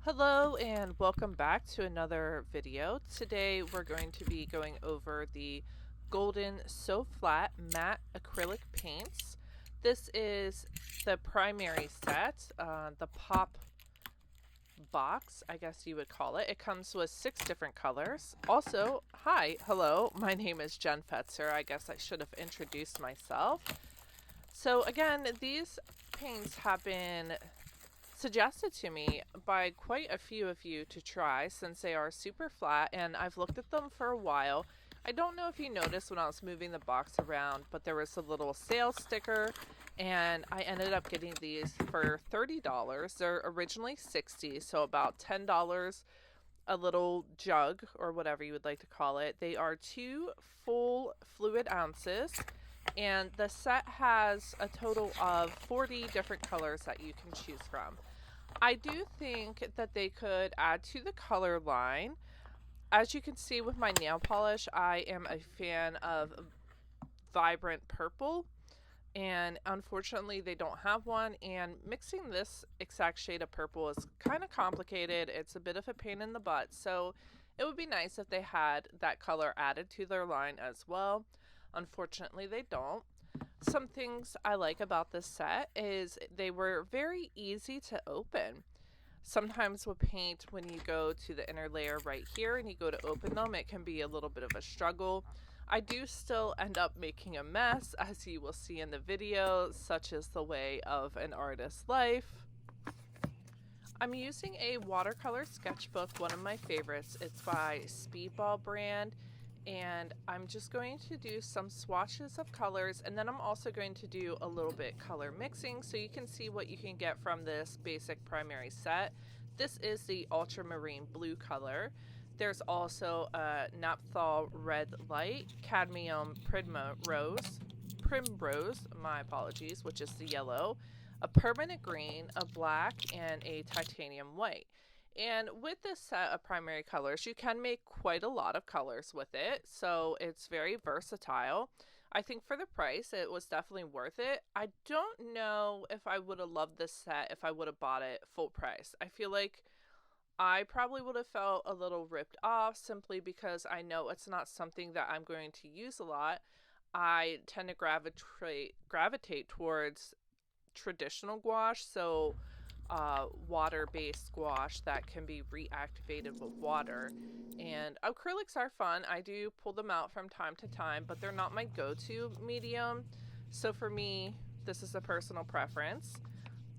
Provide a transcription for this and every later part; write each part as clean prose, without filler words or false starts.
Hello and welcome back to another video. Today we're going to be going over the Golden So Flat Matte Acrylic Paints. This is the primary set, the pop box, I guess you would call it. It comes with 6 different colors. Also, hello, my name is Jen Fetzer. I guess I should have introduced myself. So again, these paints have been suggested to me by quite a few of you to try since they are super flat and I've looked at them for a while. I don't know if you noticed when I was moving the box around, but there was a little sales sticker and I ended up getting these for $30. They're originally $60, so about $10 a little jug or whatever you would like to call it. They are 2 full fluid ounces and the set has a total of 40 different colors that you can choose from. I do think that they could add to the color line. As you can see with my nail polish, I am a fan of vibrant purple, and unfortunately they don't have one, and mixing this exact shade of purple is kind of complicated. It's a bit of a pain in the butt, so it would be nice if they had that color added to their line as well. Unfortunately, they don't. Some things I like about this set is they were very easy to open. Sometimes with paint, when you go to the inner layer right here and you go to open them, it can be a little bit of a struggle. I do still end up making a mess, as you will see in the video, such as the way of an artist's life. I'm using a watercolor sketchbook, one of my favorites. It's by Speedball brand, and I'm just going to do some swatches of colors, and then I'm also going to do a little bit color mixing so you can see what you can get from this basic primary set. This is the ultramarine blue color. There's also a naphthol red light, cadmium primrose, my apologies, which is the yellow, a permanent green, a black, and a titanium white. And with this set of primary colors, you can make quite a lot of colors with it, so it's very versatile. I think for the price, it was definitely worth it. I don't know if I would have loved this set if I would have bought it full price. I feel like I probably would have felt a little ripped off simply because I know it's not something that I'm going to use a lot. I tend to gravitate towards traditional gouache, so water-based gouache that can be reactivated with water. And acrylics are fun. I do pull them out from time to time, but they're not my go-to medium. So for me, this is a personal preference.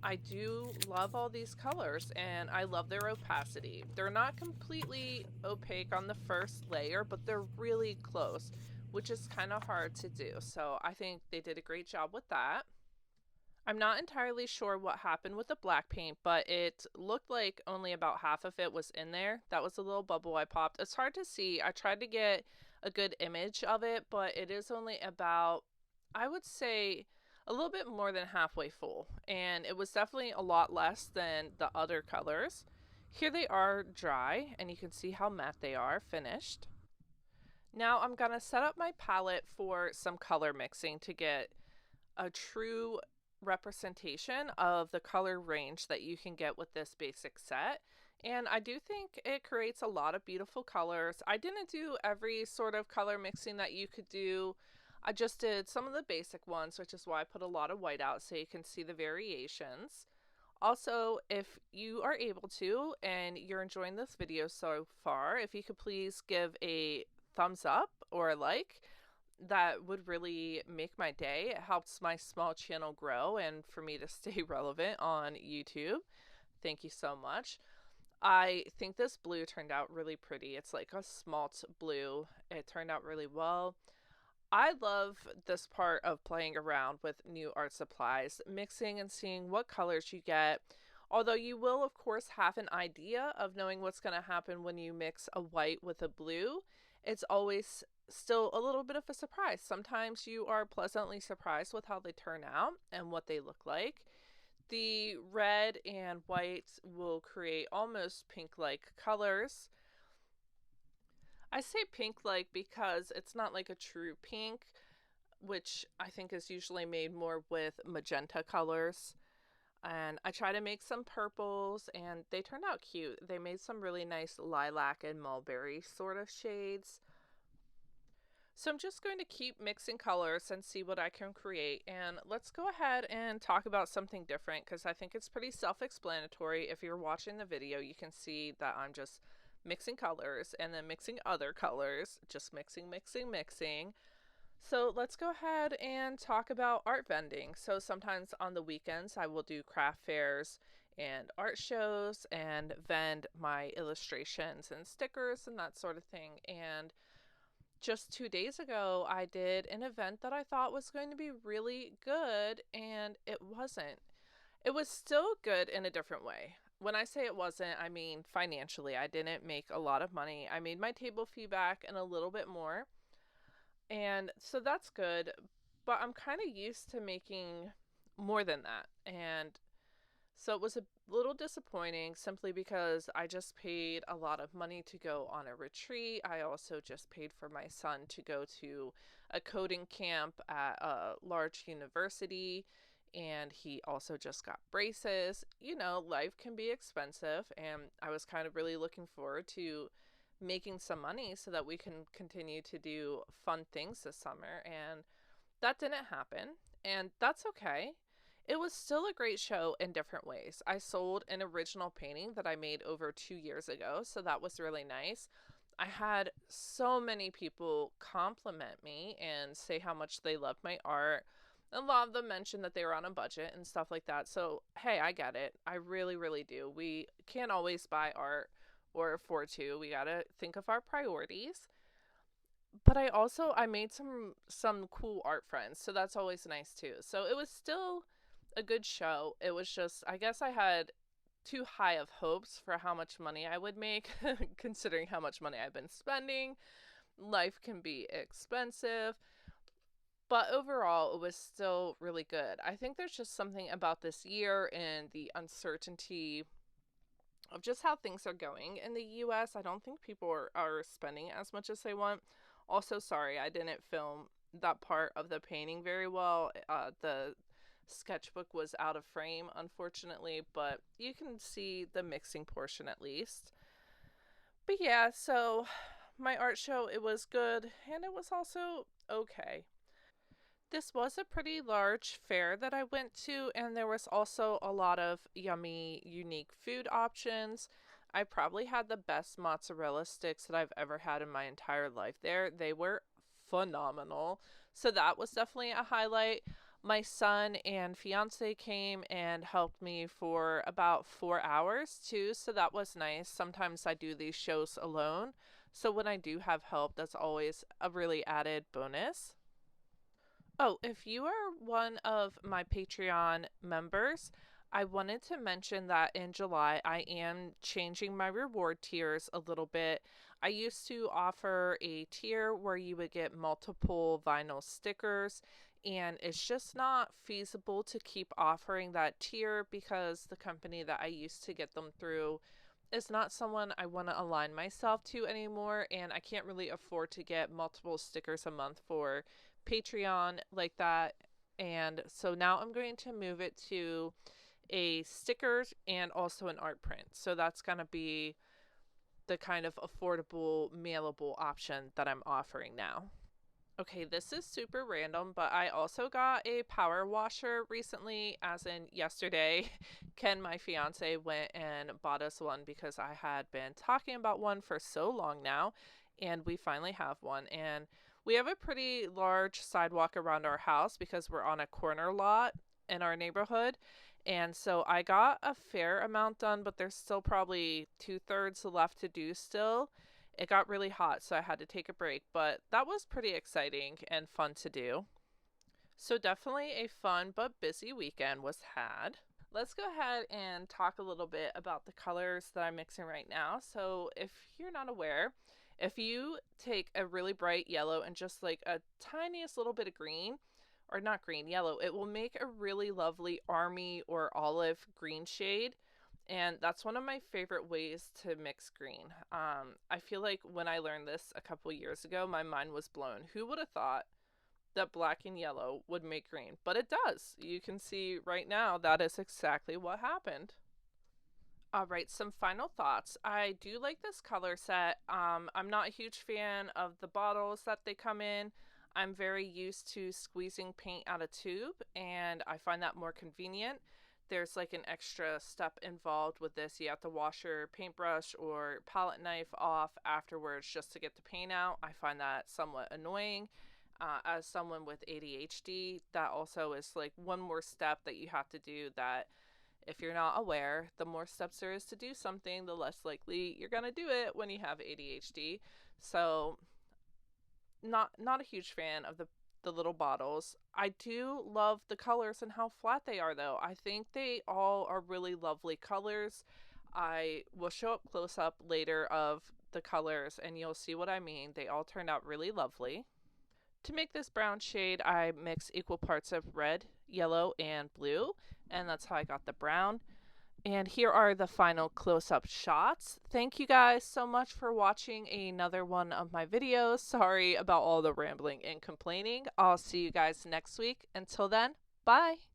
I do love all these colors and I love their opacity. They're not completely opaque on the first layer, but they're really close, which is kind of hard to do. So I think they did a great job with that. I'm not entirely sure what happened with the black paint, but it looked like only about half of it was in there. That was a little bubble I popped. It's hard to see. I tried to get a good image of it, but it is only about, I would say, a little bit more than halfway full. And it was definitely a lot less than the other colors. Here they are dry, and you can see how matte they are finished. Now I'm going to set up my palette for some color mixing to get a true representation of the color range that you can get with this basic set. And I do think it creates a lot of beautiful colors. I didn't do every sort of color mixing that you could do. I just did some of the basic ones, which is why I put a lot of white out so you can see the variations. Also, if you are able to and you're enjoying this video so far, if you could please give a thumbs up or a like, that would really make my day. It helps my small channel grow and for me to stay relevant on YouTube. Thank you so much. I think this blue turned out really pretty. It's like a smalt blue. It turned out really well. I love this part of playing around with new art supplies, mixing and seeing what colors you get. Although you will, of course, have an idea of knowing what's going to happen when you mix a white with a blue, it's always still a little bit of a surprise. Sometimes you are pleasantly surprised with how they turn out and what they look like. The red and white will create almost pink-like colors. I say pink-like because it's not like a true pink, which I think is usually made more with magenta colors. And I try to make some purples, and they turned out cute. They made some really nice lilac and mulberry sort of shades. So I'm just going to keep mixing colors and see what I can create. And let's go ahead and talk about something different, because I think it's pretty self-explanatory. If you're watching the video, you can see that I'm just mixing colors and then mixing other colors, just mixing, mixing, mixing. So let's go ahead and talk about art vending. So sometimes on the weekends, I will do craft fairs and art shows and vend my illustrations and stickers and that sort of thing. And just 2 days ago, I did an event that I thought was going to be really good, and it wasn't. It was still good in a different way. When I say it wasn't, I mean financially. I didn't make a lot of money. I made my table fee back and a little bit more, and so that's good. But I'm kind of used to making more than that. And so it was a little disappointing simply because I just paid a lot of money to go on a retreat. I also just paid for my son to go to a coding camp at a large university, and he also just got braces. You know, life can be expensive, and I was kind of really looking forward to making some money so that we can continue to do fun things this summer. And that didn't happen, and that's okay. It was still a great show in different ways. I sold an original painting that I made over 2 years ago, so that was really nice. I had so many people compliment me and say how much they loved my art. A lot of them mentioned that they were on a budget and stuff like that. So, hey, I get it. I really, really do. We can't always buy art or afford to. We got to think of our priorities. But I made some cool art friends, so that's always nice too. So it was still a good show. It was just, I guess I had too high of hopes for how much money I would make, considering how much money I've been spending. Life can be expensive, but overall, it was still really good. I think there's just something about this year and the uncertainty of just how things are going in the US. I don't think people are spending as much as they want. Also, sorry, I didn't film that part of the painting very well. The sketchbook was out of frame, unfortunately, but you can see the mixing portion at least. But yeah, so my art show, it was good, and it was also okay. This was a pretty large fair that I went to, and there was also a lot of yummy, unique food options. I probably had the best mozzarella sticks that I've ever had in my entire life there. They were phenomenal. So that was definitely a highlight. My son and fiance came and helped me for about 4 hours too, so that was nice. Sometimes I do these shows alone, so when I do have help, that's always a really added bonus. Oh, if you are one of my Patreon members, I wanted to mention that in July I am changing my reward tiers a little bit. I used to offer a tier where you would get multiple vinyl stickers, and it's just not feasible to keep offering that tier because the company that I used to get them through is not someone I want to align myself to anymore, and I can't really afford to get multiple stickers a month for Patreon like that. And so now I'm going to move it to a stickers and also an art print. So that's going to be the kind of affordable mailable option that I'm offering now. Okay, this is super random, but I also got a power washer recently, as in yesterday. Ken, my fiance, went and bought us one because I had been talking about one for so long now, and we finally have one. And we have a pretty large sidewalk around our house because we're on a corner lot in our neighborhood. And so I got a fair amount done, but there's still probably two-thirds left to do still. It got really hot, so I had to take a break, but that was pretty exciting and fun to do. So, definitely a fun but busy weekend was had. Let's go ahead and talk a little bit about the colors that I'm mixing right now. So, if you're not aware, if you take a really bright yellow and just like a tiniest little bit of green, or not green, yellow, it will make a really lovely army or olive green shade. And that's one of my favorite ways to mix green. I feel like when I learned this a couple years ago, my mind was blown. Who would have thought that black and yellow would make green, but it does. You can see right now that is exactly what happened. All right, some final thoughts. I do like this color set. I'm not a huge fan of the bottles that they come in. I'm very used to squeezing paint out of tube, and I find that more convenient. There's like an extra step involved with this. You have to wash your paintbrush or palette knife off afterwards just to get the paint out. I find that somewhat annoying. As someone with ADHD, that also is like one more step that you have to do that if you're not aware, the more steps there is to do something, the less likely you're going to do it when you have ADHD. So, not a huge fan of the little bottles. I do love the colors and how flat they are though. I think they all are really lovely colors. I will show up close up later of the colors and you'll see what I mean. They all turned out really lovely. To make this brown shade, I mix equal parts of red, yellow, and blue, and that's how I got the brown. And here are the final close-up shots. Thank you guys so much for watching another one of my videos. Sorry about all the rambling and complaining. I'll see you guys next week. Until then, bye!